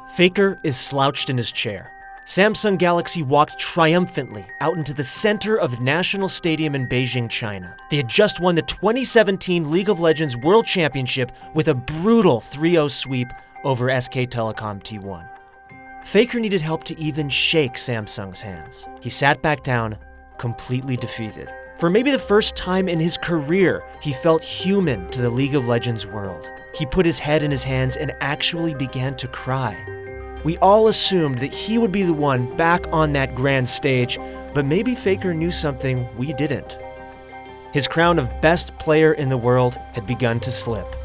Faker is slouched in his chair. Samsung Galaxy walked triumphantly out into the center of National Stadium in Beijing, China. They had just won the 2017 League of Legends World Championship with a brutal 3-0 sweep over SK Telecom T1. Faker needed help to even shake Samsung's hands. He sat back down, completely defeated. For maybe the first time in his career, he felt human to the League of Legends world. He put his head in his hands and actually began to cry. We all assumed that he would be the one back on that grand stage, but maybe Faker knew something we didn't. His crown of best player in the world had begun to slip.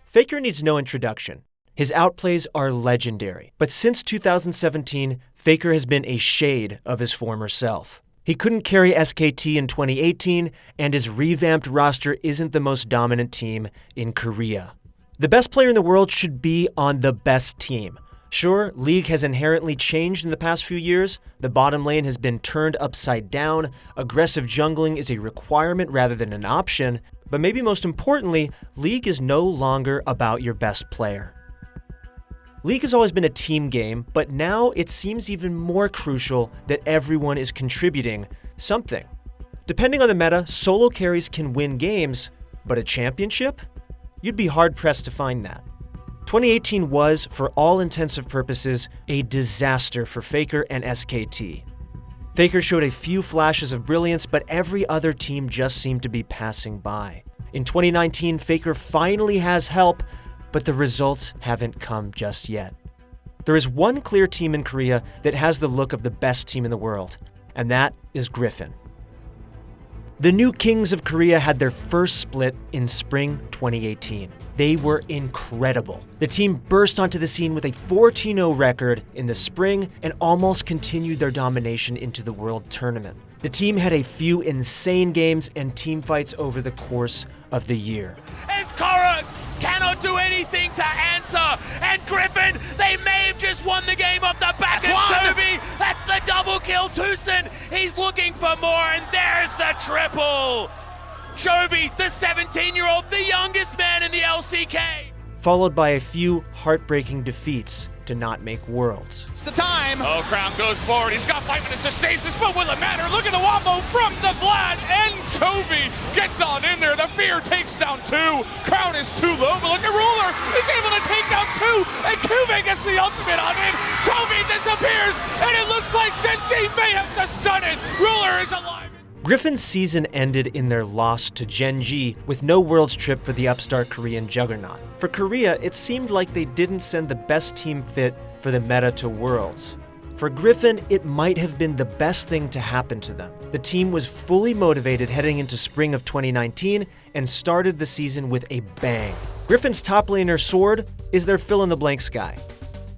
Faker needs no introduction. His outplays are legendary, but since 2017, Faker has been a shade of his former self. He couldn't carry SKT in 2018, and his revamped roster isn't the most dominant team in Korea. The best player in the world should be on the best team. Sure, League has inherently changed in the past few years. The bottom lane has been turned upside down. Aggressive jungling is a requirement rather than an option. But maybe most importantly, League is no longer about your best player. League has always been a team game, but now it seems even more crucial that everyone is contributing something. Depending on the meta, solo carries can win games, but a championship? You'd be hard-pressed to find that. 2018 was, for all intensive purposes, a disaster for Faker and SKT. Faker showed a few flashes of brilliance, but every other team just seemed to be passing by. In 2019, Faker finally has help, but the results haven't come just yet. There is one clear team in Korea that has the look of the best team in the world, and that is Griffin. The new Kings of Korea had their first split in spring 2018. They were incredible. The team burst onto the scene with a 14-0 record in the spring and almost continued their domination into the World Tournament. The team had a few insane games and team fights over the course of the year. As Kara cannot do anything to answer, and Griffin, they may have just won the game off the back of Chovy. That's the double kill, Tucson. He's looking for more, and there's the triple. Chovy, the 17-year-old, the youngest man in the LCK. Followed by a few heartbreaking defeats to not make Worlds. It's the time. Oh, Crown goes forward. He's got 5 minutes of stasis, but will it matter? Look at the wombo from the Vlad, and Chovy gets on in there. The fear takes down 2. Crown is too low, but look at Ruler. He's able to take down 2, and Chovy gets the ultimate on in. Chovy disappears, and it looks like Genji may have to stun it. Ruler is alive. Griffin's season ended in their loss to Genji with no Worlds trip for the upstart Korean juggernaut. For Korea, it seemed like they didn't send the best team fit for the meta to Worlds. For Griffin, it might have been the best thing to happen to them. The team was fully motivated heading into spring of 2019 and started the season with a bang. Griffin's top laner Sword is their fill-in-the-blanks guy.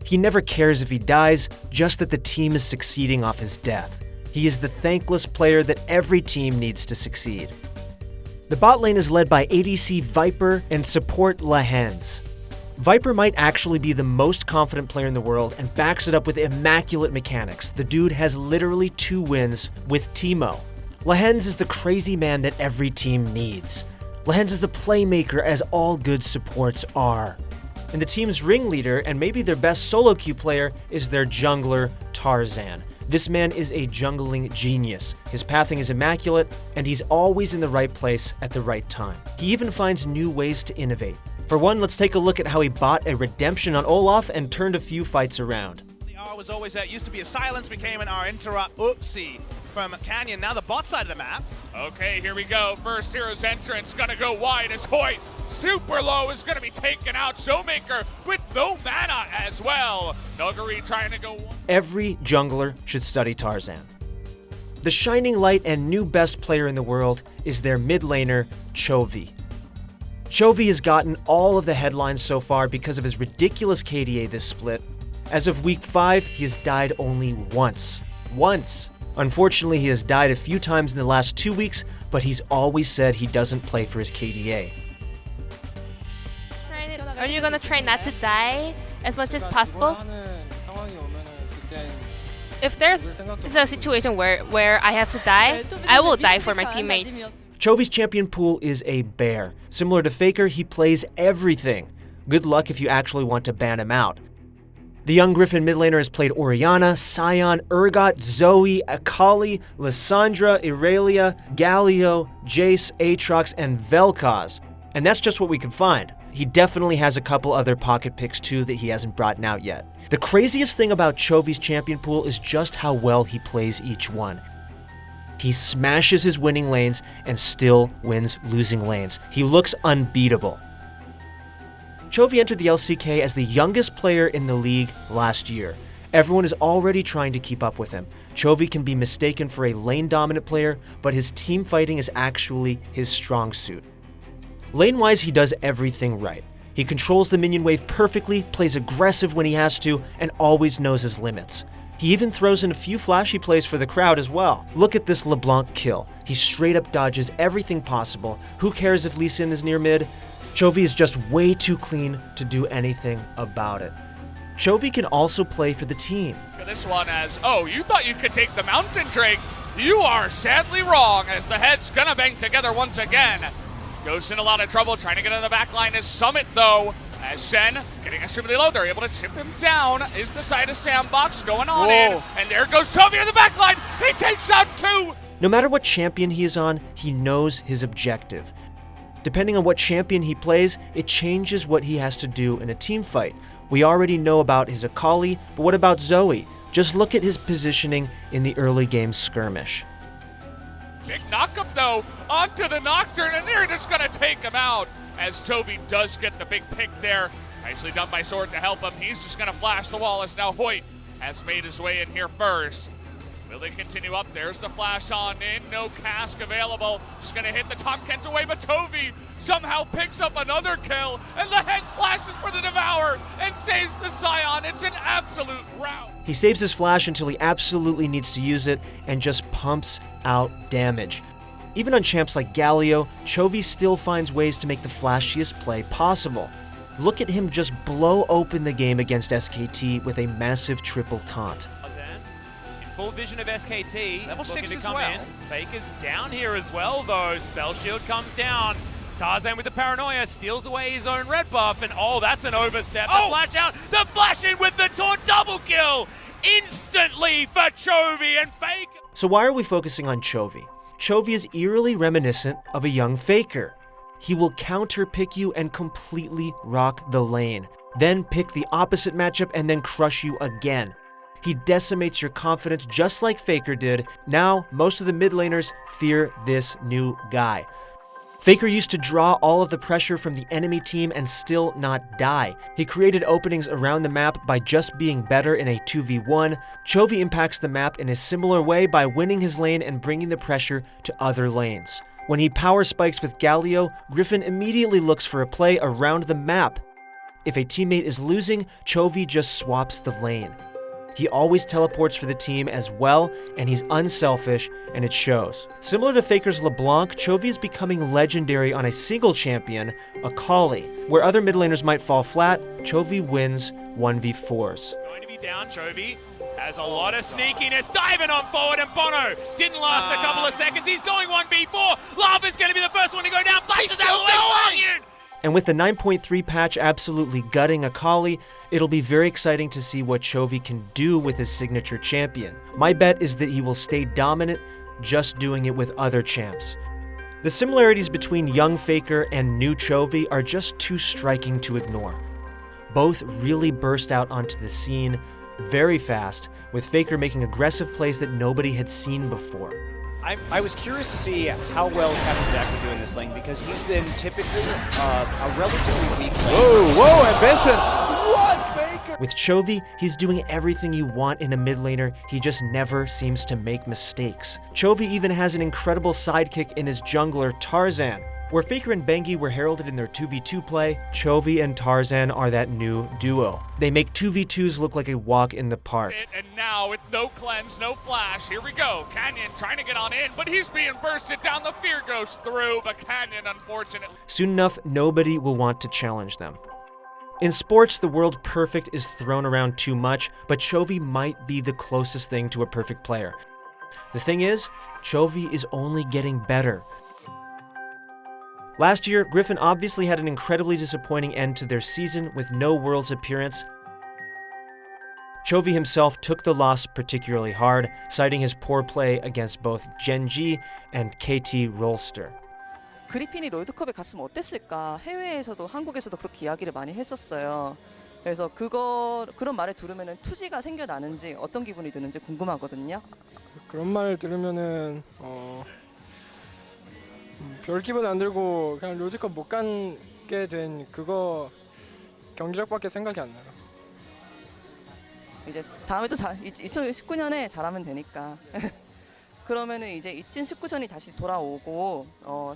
He never cares if he dies, just that the team is succeeding off his death. He is the thankless player that every team needs to succeed. The bot lane is led by ADC Viper and support Lahens. Viper might actually be the most confident player in the world and backs it up with immaculate mechanics. The dude has literally 2 wins with Teemo. Lahens is the crazy man that every team needs. Lahens is the playmaker, as all good supports are. And the team's ringleader, and maybe their best solo queue player, is their jungler, Tarzan. This man is a jungling genius. His pathing is immaculate, and he's always in the right place at the right time. He even finds new ways to innovate. For one, let's take a look at how he bought a redemption on Olaf and turned a few fights around. The R was always there. It used to be a silence, became an R interrupt. Oopsie from Canyon. Now the bot side of the map. Okay, here we go. First hero's entrance, gonna go wide as Hoyt. Super low is gonna be taken out. Showmaker with no mana as well. Nuguri trying to go one. Every jungler should study Tarzan. The shining light and new best player in the world is their mid laner, Chovy. Chovy has gotten all of the headlines so far because of his ridiculous KDA this split. As of week 5, he has died only once. Once! Unfortunately, he has died a few times in the last 2 weeks, but he's always said he doesn't play for his KDA. Are you gonna try not to die as much as possible? If there's a situation where I have to die, I will die for my teammates. Chovy's champion pool is a bear. Similar to Faker, he plays everything. Good luck if you actually want to ban him out. The young Griffin mid laner has played Orianna, Sion, Urgot, Zoe, Akali, Lissandra, Irelia, Galio, Jace, Aatrox, and Vel'Koz. And that's just what we could find. He definitely has a couple other pocket picks too that he hasn't brought out yet. The craziest thing about Chovy's champion pool is just how well he plays each one. He smashes his winning lanes and still wins losing lanes. He looks unbeatable. Chovy entered the LCK as the youngest player in the league last year. Everyone is already trying to keep up with him. Chovy can be mistaken for a lane-dominant player, but his team fighting is actually his strong suit. Lane-wise, he does everything right. He controls the minion wave perfectly, plays aggressive when he has to, and always knows his limits. He even throws in a few flashy plays for the crowd as well. Look at this LeBlanc kill. He straight up dodges everything possible. Who cares if Lee Sin is near mid? Chovy is just way too clean to do anything about it. Chovy can also play for the team. This one as, oh, you thought you could take the mountain, Drake. You are sadly wrong, as the head's gonna bang together once again. Ghost in a lot of trouble, trying to get on the back line is Summit, though. As Shen, getting extremely low, they're able to chip him down. Is the side of Sandbox going on in. And there goes Chovy on the back line. He takes out 2. No matter what champion he is on, he knows his objective. Depending on what champion he plays, it changes what he has to do in a team fight. We already know about his Akali, but what about Zoe? Just look at his positioning in the early game skirmish. Big knockup, though, onto the Nocturne, and they're just going to take him out, as Chovy does get the big pick there. Nicely done by Sword to help him. He's just going to flash the wall, as now Hoyt has made his way in here first. Will they continue up? There's the flash on in. No cask available. Just going to hit the Tom Kent away, but Chovy somehow picks up another kill, and the head flashes for the Devour and saves the Scion. It's an absolute rout. He saves his flash until he absolutely needs to use it and just pumps out damage. Even on champs like Galio, Chovy still finds ways to make the flashiest play possible. Look at him just blow open the game against SKT with a massive triple taunt. Full vision of SKT. Level 6 to as come well. in. Faker's down here as well, though. Spell shield comes down. Tarzan with the paranoia steals away his own red buff, and oh, that's an overstep. The flash out, the flash in with the taunt, double kill instantly for Chovy and Faker. So why are we focusing on Chovy? Chovy is eerily reminiscent of a young Faker. He will counter pick you and completely rock the lane, then pick the opposite matchup and then crush you again. He decimates your confidence just like Faker did. Now, most of the mid laners fear this new guy. Faker used to draw all of the pressure from the enemy team and still not die. He created openings around the map by just being better in a 2v1. Chovy impacts the map in a similar way by winning his lane and bringing the pressure to other lanes. When he power spikes with Galio, Griffin immediately looks for a play around the map. If a teammate is losing, Chovy just swaps the lane. He always teleports for the team as well, and he's unselfish, and it shows. Similar to Faker's LeBlanc, Chovy is becoming legendary on a single champion, Akali. Where other mid laners might fall flat, Chovy wins 1v4s. Going to be down, Chovy has a lot of sneakiness, diving on forward, and Bono didn't last a couple of seconds. He's going 1v4. Lava's going to be the first one to go down. Flashes out the way. And with the 9.3 patch absolutely gutting Akali, it'll be very exciting to see what Chovy can do with his signature champion. My bet is that he will stay dominant, just doing it with other champs. The similarities between young Faker and new Chovy are just too striking to ignore. Both really burst out onto the scene very fast, with Faker making aggressive plays that nobody had seen before. I was curious to see how well Captain Jack would do in this lane, because he's been typically a relatively weak lane. Whoa, ambition! What, Faker? With Chovy, he's doing everything you want in a mid laner, he just never seems to make mistakes. Chovy even has an incredible sidekick in his jungler, Tarzan. Where Faker and Bengi were heralded in their 2v2 play, Chovy and Tarzan are that new duo. They make 2v2s look like a walk in the park. And now with no cleanse, no flash, here we go. Canyon trying to get on in, but he's being bursted down. The fear goes through, but Canyon, unfortunately. Soon enough, nobody will want to challenge them. In sports, the word perfect is thrown around too much, but Chovy might be the closest thing to a perfect player. The thing is, Chovy is only getting better. Last year, Griffin obviously had an incredibly disappointing end to their season with no Worlds appearance. Chovy himself took the loss particularly hard, citing his poor play against both Gen.G and KT Rolster. 그리핀이 롤드컵에 갔으면 어땠을까? 해외에서도 한국에서도 그렇게 이야기를 많이 했었어요. 그래서 그런 말을 들으면은 투지가 생겨나는지 어떤 기분이 드는지 궁금하거든요. 그런 말을 들으면은 별 기분 안 들고 그냥 롤드컵 못 가게 된 그거 경기력밖에 생각이 안 나요. 이제 다음에 또 2019년에 잘하면 되니까. 그러면은 이제 2019년이 다시 돌아오고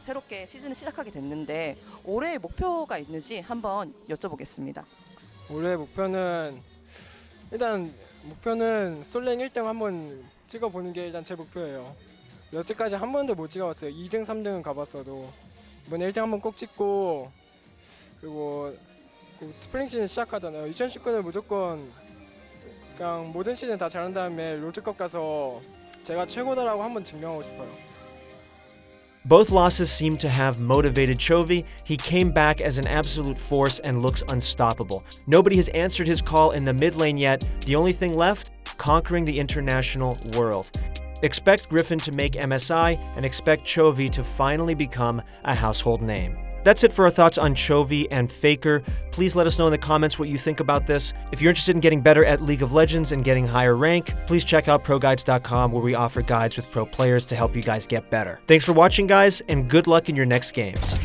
새롭게 시즌을 시작하게 됐는데 올해의 목표가 있는지 한번 여쭤보겠습니다. 올해 목표는 솔랭 1등 한번 찍어보는 게 일단 제 목표예요. 여태까지 한 번도 못 찍어봤어요. 2등, 3등은 가봤어도 이번에 1등 한번 꼭 찍고 그리고 스프링 시즌 시작하잖아요. 2019년 무조건 그냥 모든 시즌 다 잘한 다음에 롤드컵 가서 제가 최고다라고 한번 증명하고 싶어요. Both losses seem to have motivated Chovy. He came back as an absolute force and looks unstoppable. Nobody has answered his call in the mid lane yet. The only thing left, conquering the international world. Expect Griffin to make MSI and expect Chovy to finally become a household name. That's it for our thoughts on Chovy and Faker. Please let us know in the comments what you think about this. If you're interested in getting better at League of Legends and getting higher rank, please check out ProGuides.com where we offer guides with pro players to help you guys get better. Thanks for watching, guys, and good luck in your next games.